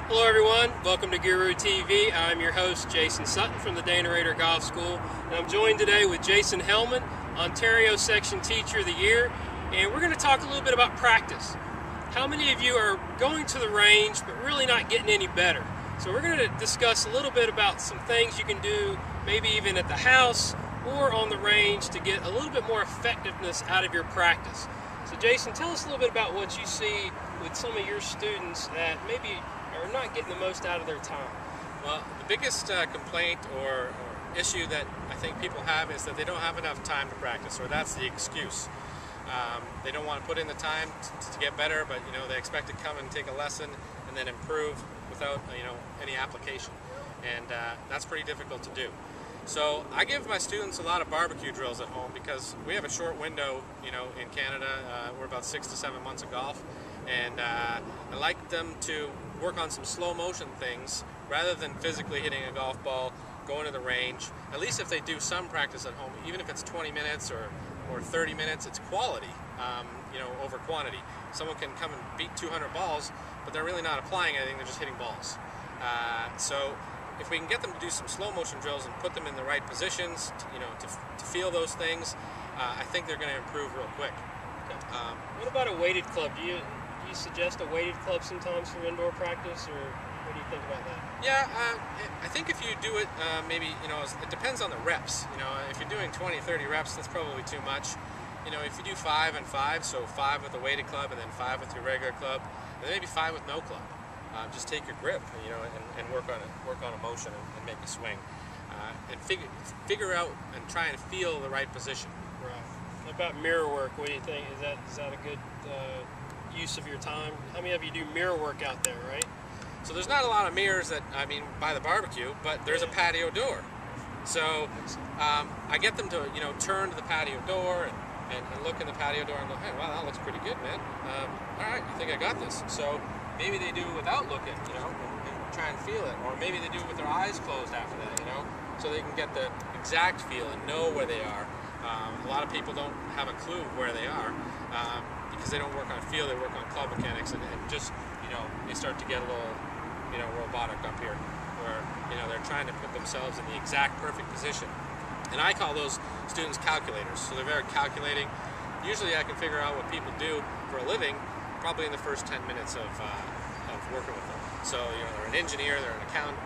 Hello everyone, welcome to Guru TV. I'm your host Jason Sutton from the Dana Golf School, and I'm joined today with Jason Hellman, Ontario Section Teacher of the Year, and we're going to talk a little bit about practice. How many of you are going to the range but really not getting any better? So we're going to discuss a little bit about some things you can do, maybe even at the house or on the range, to get a little bit more effectiveness out of your practice. So Jason, tell us a little bit about what you see with some of your students that maybe are not getting the most out of their time. Well, the biggest complaint or issue that I think people have is that they don't have enough time to practice, or that's the excuse. They don't want to put in the time to get better, but they expect to come and take a lesson and then improve without any application, and that's pretty difficult to do. So I give my students a lot of barbecue drills at home because we have a short window, in Canada. We're about 6 to 7 months of golf, and I like them to work on some slow motion things rather than physically hitting a golf ball, going to the range. At least if they do some practice at home, even if it's 20 minutes or 30 minutes, it's quality, over quantity. Someone can come and beat 200 balls, but they're really not applying anything, they're just hitting balls. So if we can get them to do some slow motion drills and put them in the right positions, to feel those things, I think they're going to improve real quick. What about a weighted club? Do you suggest a weighted club sometimes for indoor practice, or what do you think about that? Yeah, I think if you do it, maybe, it depends on the reps. If you're doing 20, 30 reps, that's probably too much. If you do 5 and 5, so 5 with a weighted club and then 5 with your regular club, and then maybe 5 with no club. Just take your grip, and work on a motion and make a swing, and figure out and try and feel the right position. Right. What about mirror work? What do you think? Is that a good use of your time? How many of you do mirror work out there, right? So there's not a lot of mirrors by the barbecue, but there's a patio door. So I get them to turn to the patio door and look in the patio door and go, hey, wow, that looks pretty good, man. All right, I think I got this. So maybe they do it without looking, and try and feel it, or maybe they do it with their eyes closed after that, so they can get the exact feel and know where they are. A lot of people don't have a clue where they are because they don't work on feel, they work on club mechanics, and just, they start to get a little, robotic up here, where, they're trying to put themselves in the exact perfect position. And I call those students calculators, so they're very calculating. Usually I can figure out what people do for a living probably in the first 10 minutes of working with them. So, they're an engineer, they're an accountant,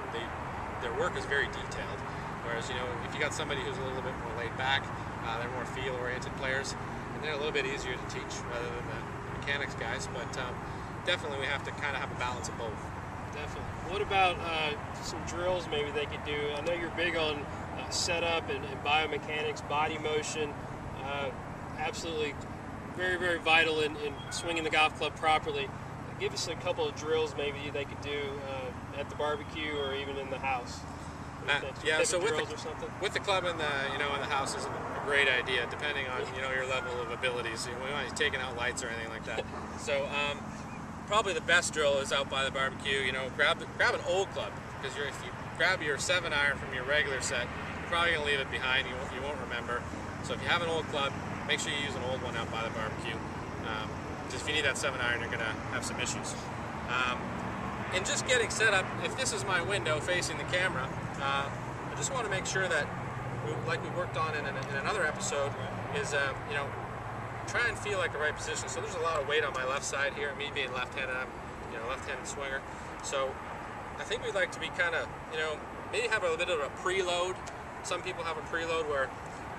their work is very detailed. Whereas, if you got somebody who's a little bit more laid back, they're more feel-oriented players, and they're a little bit easier to teach rather than the mechanics guys. But definitely we have to kind of have a balance of both. Definitely. What about some drills maybe they could do? I know you're big on setup and biomechanics, body motion. Absolutely very, very vital in swinging the golf club properly. Give us a couple of drills maybe they could do at the barbecue or even in the house. Yeah, so with the club in the house is a great idea, depending on your level of abilities. We might be taking out lights or anything like that. So probably the best drill is out by the barbecue. Grab an old club, because if you grab your 7-iron from your regular set, you're probably gonna leave it behind. You won't remember. So if you have an old club, make sure you use an old one out by the barbecue. Just if you need that 7-iron, you're gonna have some issues. And just getting set up, if this is my window facing the camera, I just want to make sure that, like we worked on in another episode, is try and feel like the right position. So there's a lot of weight on my left side here, me being left-handed, I'm left-handed swinger. So I think we'd like to be kind of, maybe have a bit of a preload. Some people have a preload where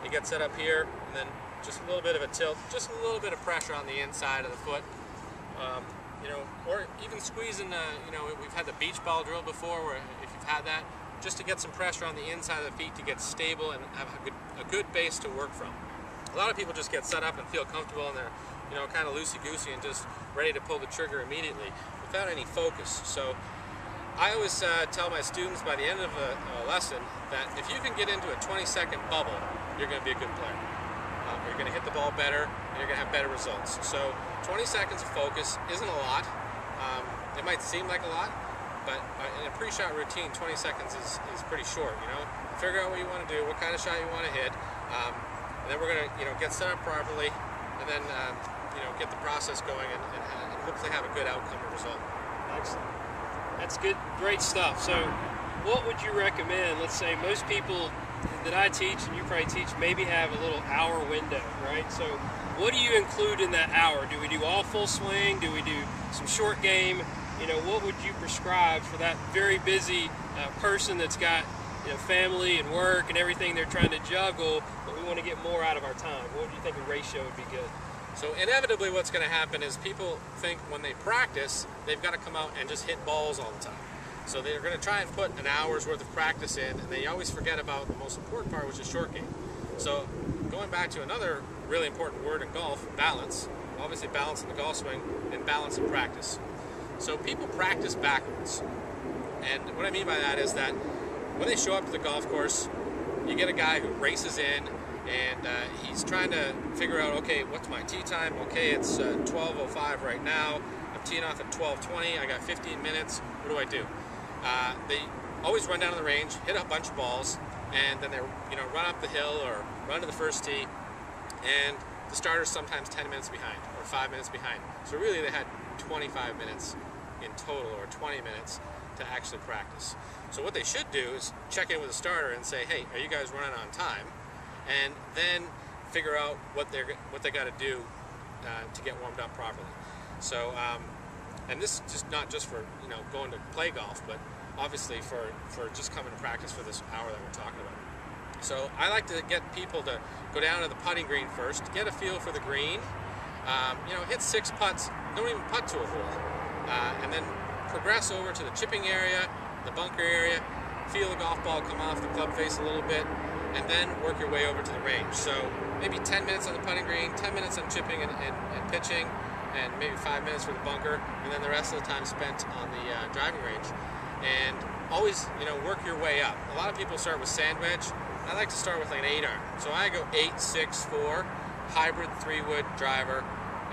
you get set up here and then just a little bit of a tilt, just a little bit of pressure on the inside of the foot. Or even squeezing, we've had the beach ball drill before, where if you've had that, just to get some pressure on the inside of the feet to get stable and have a good base to work from. A lot of people just get set up and feel comfortable, and they're, kind of loosey-goosey and just ready to pull the trigger immediately without any focus. So I always tell my students by the end of a lesson that if you can get into a 20-second bubble, you're going to be a good player. You're going to hit the ball better, and you're going to have better results. So 20 seconds of focus isn't a lot. It might seem like a lot, but in a pre-shot routine, 20 seconds is pretty short. Figure out what you want to do, what kind of shot you want to hit, and then we're going to get set up properly, and then get the process going, and hopefully have a good outcome or result. Excellent. That's good, great stuff. So what would you recommend? Let's say most people that I teach, and you probably teach, maybe have a little hour window, right? So what do you include in that hour? Do we do all full swing? Do we do some short game? You know, what would you prescribe for that very busy person that's got, you know, family and work and everything they're trying to juggle, but we want to get more out of our time? What do you think a ratio would be good? So inevitably what's going to happen is people think when they practice, they've got to come out and just hit balls all the time. So they're going to try and put an hour's worth of practice in, and they always forget about the most important part, which is short game. So going back to another really important word in golf, balance. Obviously balance in the golf swing and balance in practice. So people practice backwards. And what I mean by that is that when they show up to the golf course, you get a guy who races in, and he's trying to figure out, okay, what's my tee time? Okay, it's 12:05 right now. I'm teeing off at 12:20. I got 15 minutes. What do I do? They always run down to the range, hit a bunch of balls, and then they, you know, run up the hill or run to the first tee, and the starter's sometimes 10 minutes behind or 5 minutes behind. So really they had 25 minutes in total, or 20 minutes to actually practice. So what they should do is check in with the starter and say, hey, are you guys running on time? And then figure out what they got to do to get warmed up properly. So, and this is just not just for, you know, going to play golf, but obviously for just coming to practice for this hour that we're talking about. So I like to get people to go down to the putting green first, get a feel for the green, you know, hit 6 putts, don't even putt to a hole, and then progress over to the chipping area, the bunker area, feel the golf ball come off the club face a little bit, and then work your way over to the range. So maybe 10 minutes on the putting green, 10 minutes on chipping and pitching, and maybe 5 minutes for the bunker, and then the rest of the time spent on the driving range. And always, you know, work your way up. A lot of people start with sand wedge. I like to start with like an 8-iron. So I go 8, 6, 4, hybrid 3-wood driver,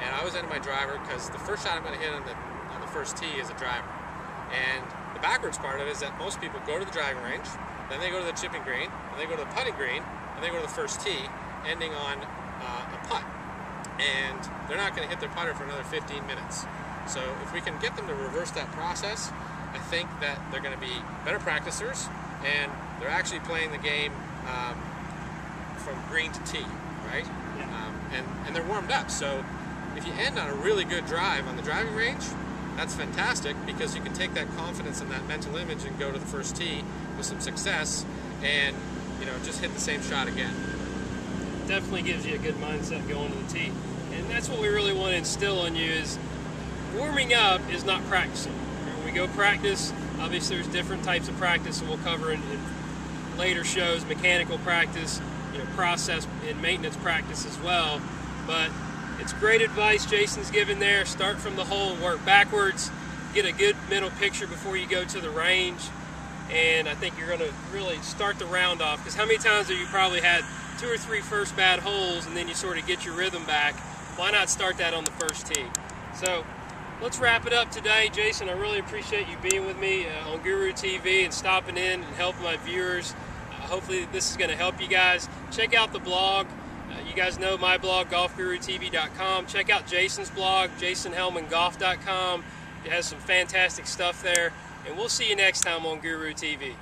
and I always end my driver because the first shot I'm going to hit on the first tee is a driver. And the backwards part of it is that most people go to the driving range, then they go to the chipping green, and they go to the putting green, and they go to the first tee, ending on a putt. And they're not going to hit their putter for another 15 minutes. So if we can get them to reverse that process, I think that they're going to be better practicers, and they're actually playing the game from green to tee, right? Yeah. And they're warmed up. So if you end on a really good drive on the driving range, that's fantastic, because you can take that confidence and that mental image and go to the first tee with some success, and, you know, just hit the same shot again. Definitely gives you a good mindset going to the tee, and that's what we really want to instill in you, is warming up is not practicing. When we go practice, obviously there's different types of practice that we'll cover in later shows, mechanical practice, you know, process and maintenance practice as well. But it's great advice Jason's given there. Start from the hole and work backwards. Get a good mental picture before you go to the range, and I think you're going to really start the round off, because how many times have you probably had 2 or 3 first bad holes and then you sort of get your rhythm back? Why not start that on the first tee? So let's wrap it up today. Jason, I really appreciate you being with me on Guru TV and stopping in and helping my viewers. Hopefully this is going to help you guys. Check out the blog. You guys know my blog, golfgurutv.com. Check out Jason's blog, jasonhelmangolf.com. It has some fantastic stuff there. And we'll see you next time on Guru TV.